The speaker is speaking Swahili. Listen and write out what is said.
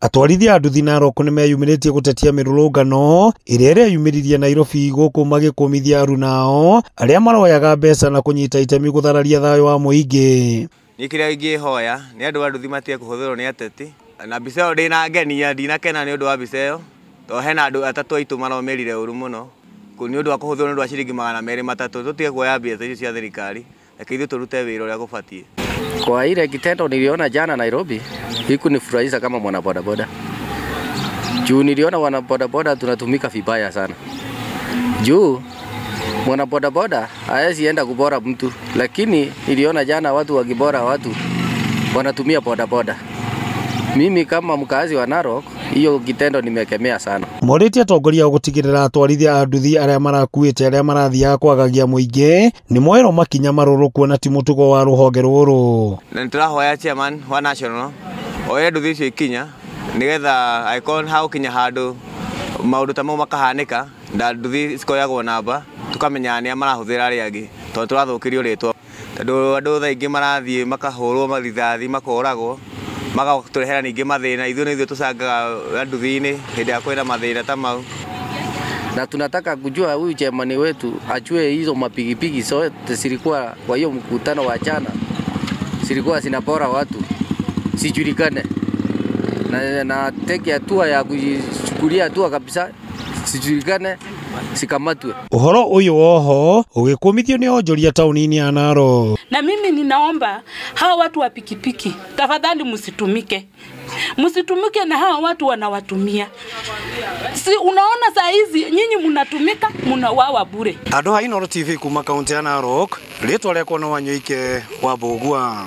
Atwarithia a nduthi Narok nĩ meyumĩrĩtie gũtetia mĩrũrũngano ĩrĩa yumĩririe Nairobi gũkũ magĩkũmithia aruna ao arĩa maroyaga mbeca na kũnyita itemi gũthararia thayũ wa mũingĩ. Niĩ kĩrĩa ingĩhoya nĩ andũ a nduthi matige kũhũthĩrwo nĩ ateti, na mbica ĩyo ndĩnangenia, ndinakena nĩ ũndũ wa mbica ĩyo, tondũ hena andũ atatũ aitũ maromĩrire ũru mũno nĩ ũndũ wa kũhũthĩrwo nĩ ũndũ wa ciringi 200 tũtige kuoya mbeca icio cia thirikari, reke ithuĩ tũrute wĩra ũrĩa gũbatiĩ. Kwa ile kitendo niliona jana Nairobi, hikunifurahisha kama mwana bodaboda. Juu niliona wana bodaboda tunatumika vibaya sana. Juu mwana bodaboda haezi enda kubora mtu, lakini niliona jana watu wakibora watu wanatumia bodaboda. Mimi kama mkazi wa Narok, hiyo kitendo nimekemea sana. Morĩtie atongoria gũtigĩrĩra atwarithia a nduthi arĩa marakuĩte arĩa marathiaga kwagagia mũingĩ nĩ moerwo makinya marũrũ kuona ti mũtugo wa rũhonge rũrũ. Na nĩtũrahoya chairman wa national oye nduthi icio ikinya nĩgetha aikon haukinya handũ maũndũ ta mau makahanĩka na nduthi cikoyagwo namba tukamenya nĩa marahũthĩra arĩa angĩ tondũ tũrathũkĩrio rĩtwa, tondũ andũ thaa ingĩ marathiĩ makahũrwo marithathi makoragwo magatũrehera ningĩ mathĩna, ithuĩ tũcangaga nduthi-inĩ hĩndĩ ya kwĩna mathĩna ta mau. Na tunataka kujua huyu chairman wetu ajue hizo mapigipigi zote zilikuwa kwa hiyo mkutano wa jana zilikuwa zinapora watu sijulikane, na teke hatua ya kuchukulia hatua kabisa sijulikane sikamatwe. Uhoro uyu woho ugĩkũmithio nĩ onjoria taũni-inĩ ya Narok. Na mimi ninaomba hawa watu wa pikipiki tafadhali msitumike na hawa watu wanawatumia. Si unaona saa hizi nyinyi mnatumika mnawawa bure. Andũ a Inooro TV kuma kaunti ya Narok, rĩtwa rĩakwa no Wanyoike wa Mbũgua.